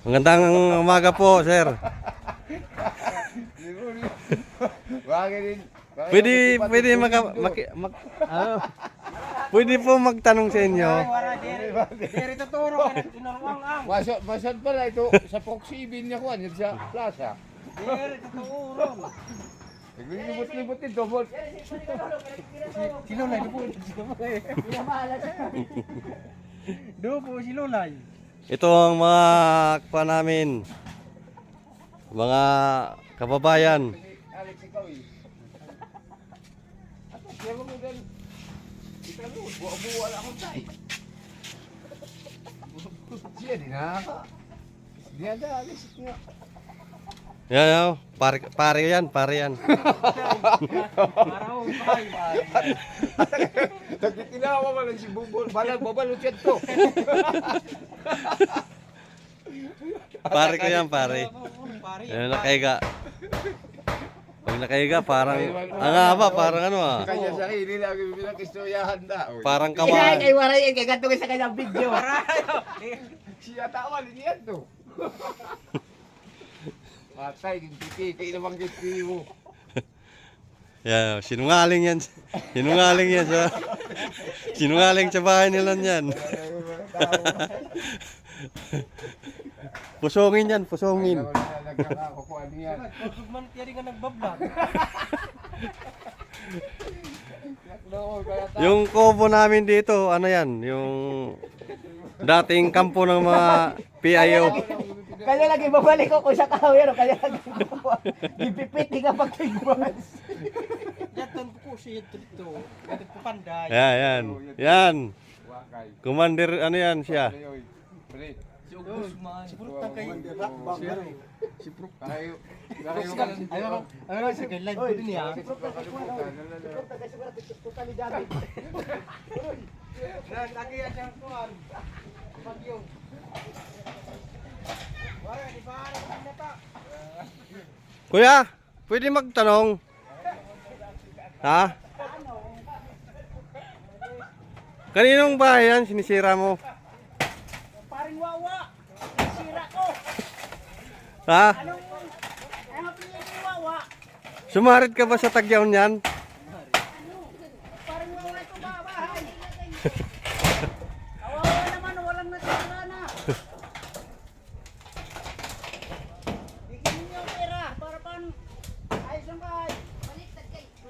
Magandang umaga po, sir. Pwede pwede po magtanong sa inyo. Masad pala ito sa Proxibin niya kuan sa plaza. Naglilibot-libot ito. Silulay, doon po silulay. Ito ang mga kuha namin. Mga kababayan. Alex, ikaw eh. At kaya mo din. Ikaw mo, buwa lang akong tay. Siya din ha. Diyan da, Alex. Yan, pare yan, pare yan. Paraw, pay. Nagtitinawa mo lang si Bubol. Babalot yan to. Pare ko yan, pare. Yan, nakahiga. Pag nakahiga, parang, ang haba, parang ano ah. Kanya sa hili lagi pinakistoryahan da. Parang Kaya kawain. kay waray kay ganto sa kanyang video. Siya tawa din yan to. Matay, kikikay naman kiti mo. Yan, sinungaling yan. Sinungaling yan sa, sinungaling sa bahay nila yan. Pusongin yan, pusongin. Nagkakakukuha niya. Pagman kaya rin nga nagbablog. Yung kubo namin dito, ano yan, yung dating kampo ng mga PIO. Kaya lagi babalik ko kung sa kawero kaya lagi gipipit di ka pagtigwas. Yatan ko siya dito. Ganit po panday. Yan, yan. Commander, ano yan siya? Si Guzman. Si Purta kay. Si Purta. Tayo. Ano sa kay live ko din ya. Lagi yan siyang kuhan. Bagyo. Wala, di ba? Kuya, pwede magtanong? Ha? Kaninong bahay yan sinisira mo? Paring wawa. Sira ko. Ha? Anong pinili ni wawa? Sumarit ka ba sa tagyaw niyan? Paring wawa ito bahay. Kawawa naman walang natira na. Bigyan niyo ang pera para pan ayos ang bahay.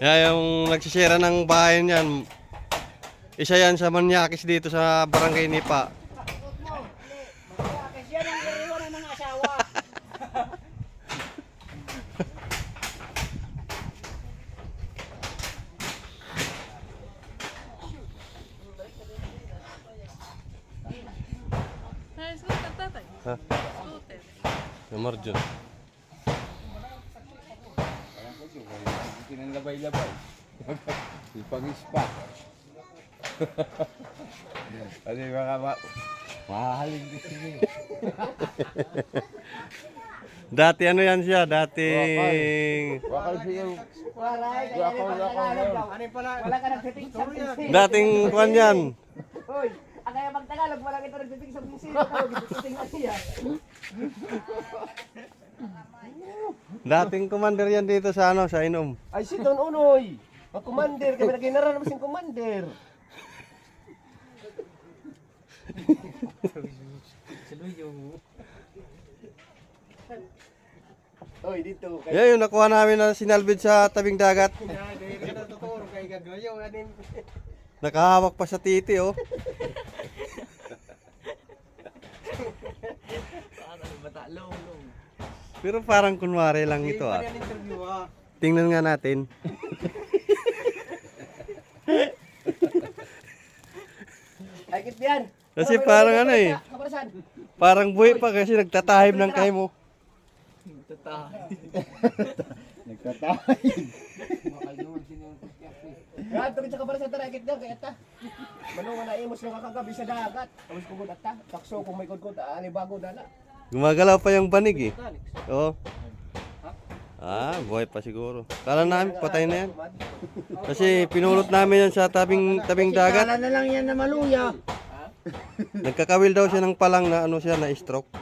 Yan, yung nagsisira ng bahay niyan. Isa yan sa Manyakis dito sa Barangay Nipa. Kasi yan ang iriwan ng asawa. Scooter, tatay. Ha? Scooter. Namar dyan. Kinanlabay-labay. Ipag-ispa. Ano yung mga mahahaling gusto niyo. Dati ano yan siya? Dating... Wakal siya yung... Waray, kaya rin pag-Tagalog daw. Ano pala? Wala ka nagsiting sa bisita. Dating kuwan yan. Hoy, ang kaya mag-Tagalog, wala kita nagsiting sa bisita. Nagsiting na siya. Dating commander yan dito sa ano, sa Inom. Ay, si Don Unoy. Ang commander, kami nagkinaran naman siyang commander. Hoy, dito. Yan yung nakuha namin na sinalbid sa tabing dagat. Kaya na tuturo kay gagayo. Nakahawak pa sa titi oh. Pero parang kunwari lang ito ah. Interview ah. Tingnan nga natin. Ay, kit yan. Kasi parang ano eh. Kaparasan. Parang buhay pa kasi nagtatahim ng kahe mo. Nagtatahid. Yan, tukit sa kaparasan tara, kit yan. Kaya ta. Manungan na imos nga kagabi sa dagat. Tapos kugod at ta. Takso kung may kudkod, alibago na na. Gumagalaw pa yung banig eh. Oo. Ah, buhay pa siguro. Kala namin patay na yan. Kasi pinulot namin yan sa tabing dagat. Kala na lang yan na maluya. Nagkakawil daw siya ng palang na ano siya na stroke.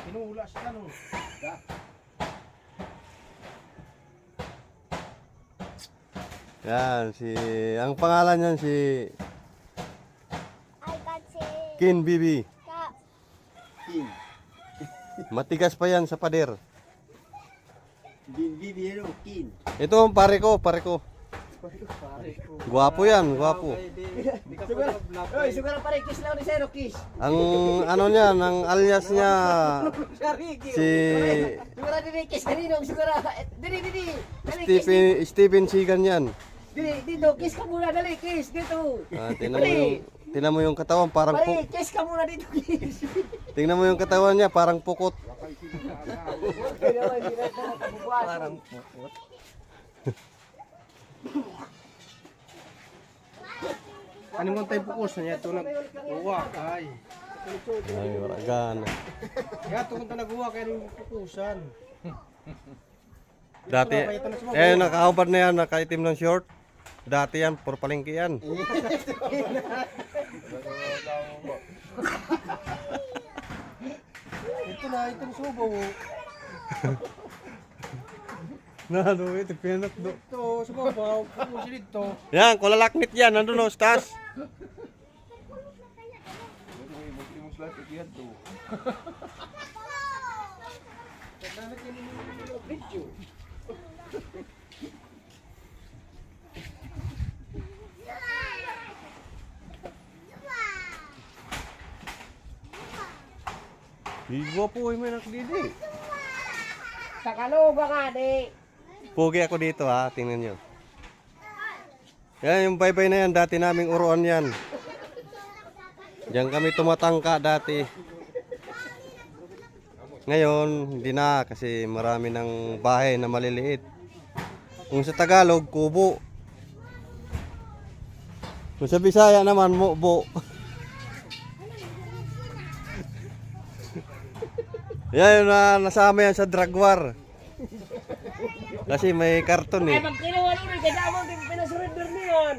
Pinula siya no. Yan, ang pangalan niyan si Kin Bibi. Matigas pa yan sa pader. Ito ang pare ko. Guwapo yan, guwapo. Oy, siguro pare, kiss lang ni Zero, kiss. Ang ano niya, ang alias niya si Siguro dili kiss kanino, siguro. Dili. Dali kiss. Steven Seagan yan. Dili, dito, kiss ka muna, dali, kiss dito. Tingnan mo yung katawan parang Pare, kiss ka muna dito, kiss. tingnan mo yung katawan niya parang pukot. Parang pukot. Ano mo tayo pukos niya ito nag-uwa ay. Ay, wala gana. Kaya ito kung nag-uwa kaya nung pukusan. Dati, nakahubad na yan, nakaitim ng short. Dati yan, puro palengke yan. Ito ng subo. Ano, ito pinat do. Ito, subo, pukusin dito. Yan, kulalaknit yan, nandun o, stas. Higo po, may nakdidi. Sa kaluga nga, di. Pugi ako dito ha, tingnan nyo. Yan, yung baybay na yan, dati naming uruan yan. Diyan kami tumatangka dati. Ngayon, hindi na kasi marami ng bahay na maliliit. Kung sa Tagalog, kubo. Kung sa Bisaya naman, mubo. Yan, nasama yan sa drug war. Kasi may karton eh. Ay, magkinawa nun, kaya mo din pinasurrender niyon.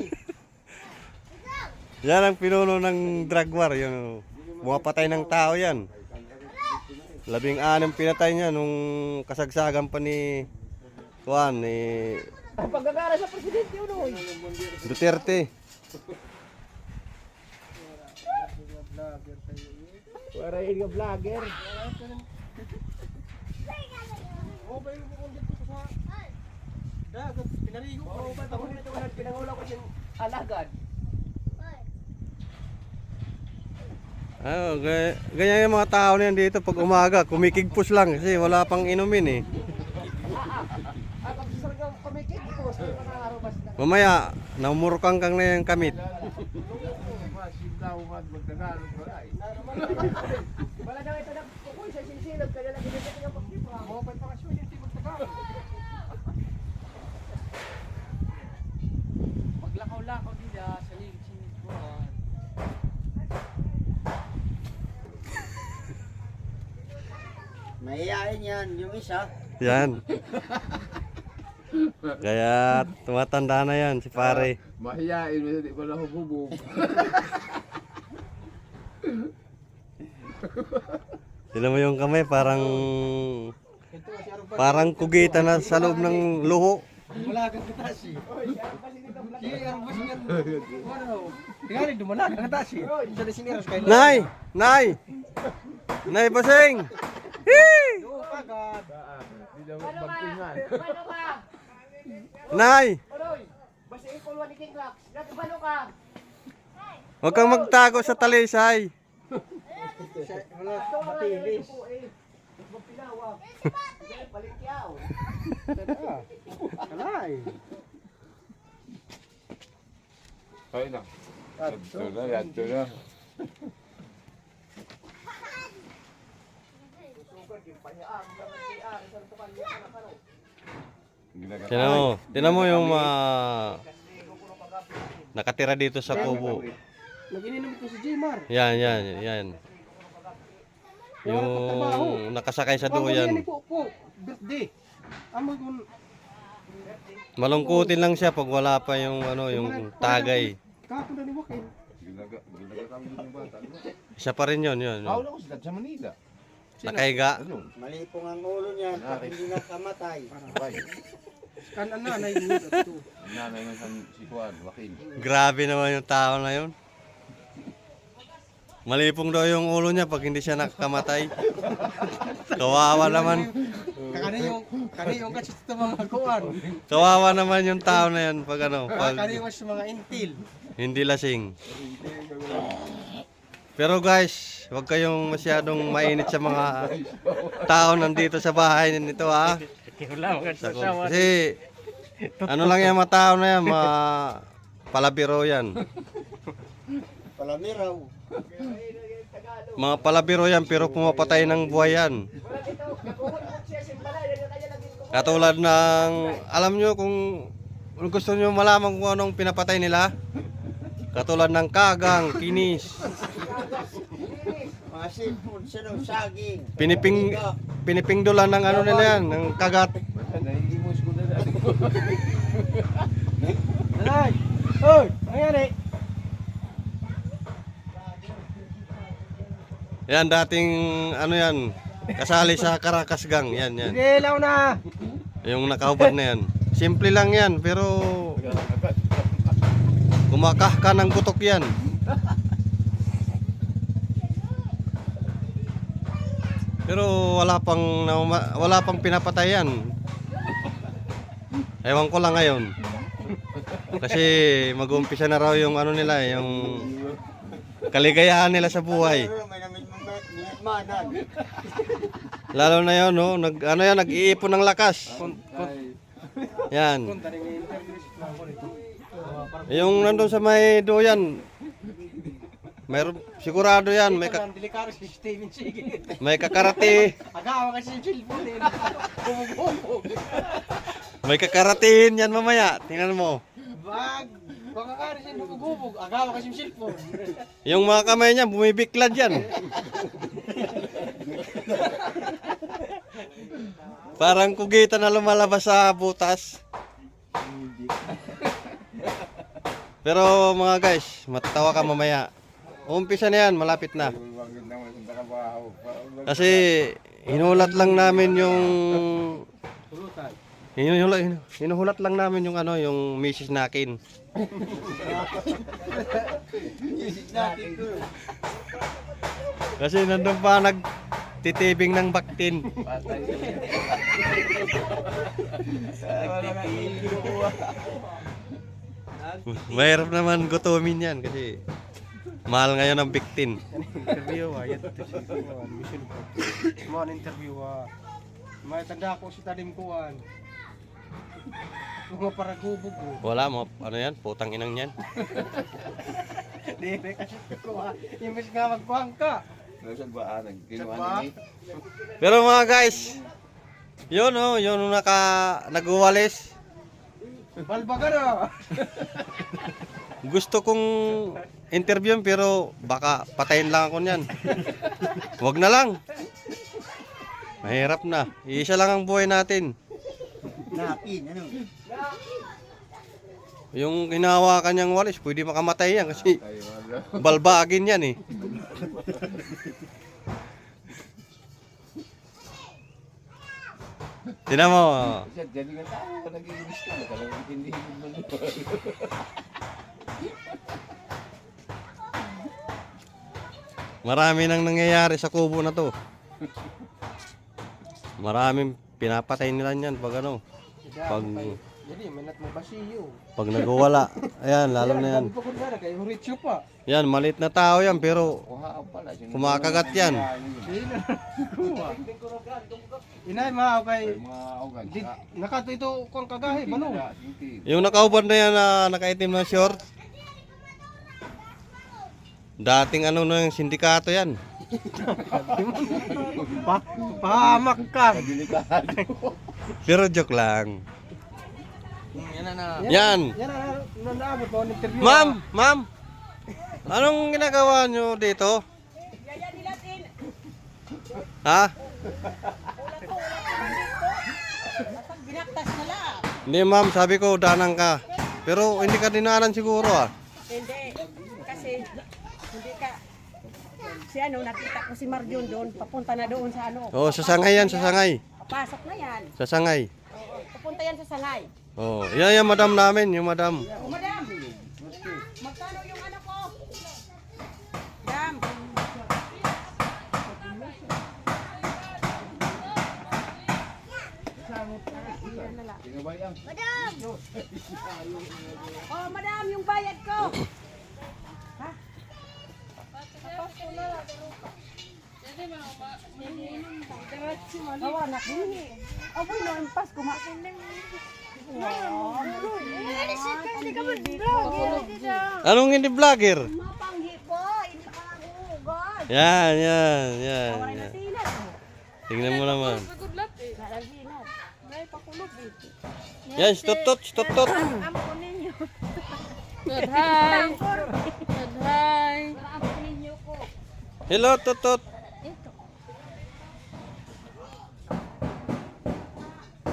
Yan ang pinuno ng drug war. Yun, bumapatay ng tao yan. 16 pinatay niya nung kasagsagan pa ni Juan, ni Ang pagkakara sa presidente yun, oy. Duterte. Para yung vlogger. Dagat, pinaligo ko. Pinangulang ko yung alagad. Ganyan yung mga tao na yan dito pag umaga, kumikigpos lang kasi wala pang inumin eh. At pag sarang kumikik ko, sa mga arubas na. Mamaya, namurukang kang na yung kamit. Wala daw ito na kukuy sa sinsilog, kaya lang ginagawa yung pagkipa. Mabay pa kasi hindi magtagal. Maglakaw-lakaw nila sa ligid ko. Mahihain yan, yung isa. Yan. Kaya tumatanda na yan si pare. Mahiyain, hindi pala hububog. Tignan mo yung kamay, parang kugita na sa loob ng luho. Wala kang katasi. Sige, ang bus niyan. Ano? Tingnan dumala kang katasi. Sa desineros kay Nay! Nay! Nay Basing! Hee! Oo, pagod. Hindi daw magpingan. Paano ka? Nay! Oloy, basta ikulwa ni King Lax. Paano ka? Huwag kang magtago sa talisay. Wala batilis. Magpinawag. Palikyaw. Kalay. Ay na. Yato na. Tinan mo yung nakatira dito sa kubo. Nag-ininom ito si Jmar. Yan. Yung nakasakay sa duyan. Po, birthday. Amo kung Malungkutin lang siya pag wala pa yung ano, yung tagay. kahapon na ni Joaquin. Ginagatang din yung bata. Siya pa rin yun. Ako lang sila sa Manila. Nakaiga. Ano? Mali pong ang ulo niyan, pag hindi nakamatay. Bay. Kanan na yung ito. Nanay ng si Juan, Joaquin. Grabe naman yung tao na yun. Malipong daw yung ulo niya pag hindi siya nakamatay. Kawawa naman. Kani yung kasi ito mga kuwan. Kawawa naman yung tao na yan pag ano, pag Kani yung sa mga intil. hindi lasing. Pero guys, huwag kayong masyadong mainit sa mga tao nandito sa bahay nito ha. Kasi ano lang yan mga tao na yan, mga palabiro yan. Palamiraw. Mga palabiro yan pero pumapatay ng buhay yan. Katulad ng, alam nyo kung gusto nyo malaman kung anong pinapatay nila? Katulad ng kagang, kinis. Mga sipon, sinong saging. Pinipingdulan ng ano nila yan, ng kagat. Nahihimos ko na dati. Nanay! Hoy! Nangyari! Yan, dating ano yan, kasali sa Caracas Gang. Yan. Ilaw na! Yung nakahubad na yan. Simple lang yan, pero kumakahka ng gutok yan. Pero wala pang pinapatay yan. Ewan ko lang ngayon. Kasi mag-uumpisa na raw yung ano nila, yung kaligayahan nila sa buhay. May minatmanan. Lalo na yun, no? Nag-iipon ng lakas. Yan. Yung nandun sa may duyan, mayroon, sigurado yan, Delikado si Steven Sige. may kakarati, Agawa kasi yung cellphone eh. Bumubog. may kakaratiin yan mamaya, tingnan mo. Bag! Baka ka rin siya bumubog. Agawa kasi yung cellphone. Yung mga kamay niya, bumibiklad yan. Parang kugita na lumalabas sa butas. Pero mga guys, matatawa ka mamaya. Umpisa na yan, malapit na. Kasi hinulat lang namin yung hinuhulat lang namin yung ano, yung misis nakin. Kasi nandun pa nagtitibing ng baktin. Mahirap naman gutumin yan kasi mahal ngayon ang baktin. Interview ah. Yan ito siya. Mga interview ah. May tanda ko si Talim Kuan. Mga paragubog ko. Wala mo, ano yan, putang inang yan. Di ba kasi ko ah. Imbis nga magkuhang ka. Nasa baan, ginawa ni Pero mga guys, yun oh, yun yung nag-uwalis. Balba ka na. Gusto kong interview pero baka patayin lang ako niyan. Wag na lang. Mahirap na. Isa lang ang buhay natin. Nakin, ano? Yung hinahawakan niyang walis, pwede makamatay yan kasi balbagin yan eh. Tingnan mo. siya, dyan nga tao, nag-iinis ka na, talagang hindi mo Marami nang nangyayari sa kubo na to. Maraming pinapatay nila niyan pag ano. Pag Jadi manat mo basiyo. pag nagwawala. Ayan, lalo na yan. Bukod na kay Horatio pa. Yan, maliit na tao yan pero pala. kumakagat yan. Sino? Kuha. Inay maaw kay Mga augan. nakato ito kung kagahi manong. Yung nakaubad na yan na nakaitim na short. Dating ano na yung sindikato yan. Pahamak ka. Pero joke lang. Yan na. Yan. Yan na naabot mo ang interview. Ma'am! Anong ginagawa nyo dito? Ha? Binaktas na lang. Hindi ma'am, sabi ko danan ka. Pero hindi ka dinaanan siguro ah. Hindi. Kasi, hindi ka. Si ano, nakita ko si Marjon doon. Papunta na doon sa ano. Oo, sa sangay yan, sa sangay. Papasok na yan. Sa sangay. Papunta yan sa sangay. Oo, yan yung madam namin, yung madam. O, madam. Magkano yung ano ko? Madam. Madam! Oh, madam, yung bayad ko. Ha? Oh, anak ini. Oh, boy, no, impas kumain. Anong hindi vlogger? Mapanghi po, hindi pa nagugod. Yan, yan, yan. Wala na yan. sinat. Tingnan mo naman. Pagudlat eh. Wala sinat. May pakulog eh. Yan, stutot, stutot. Amo ko ninyo. Good hi. Good hi. Amo ko ninyo ko. Hello, tutot.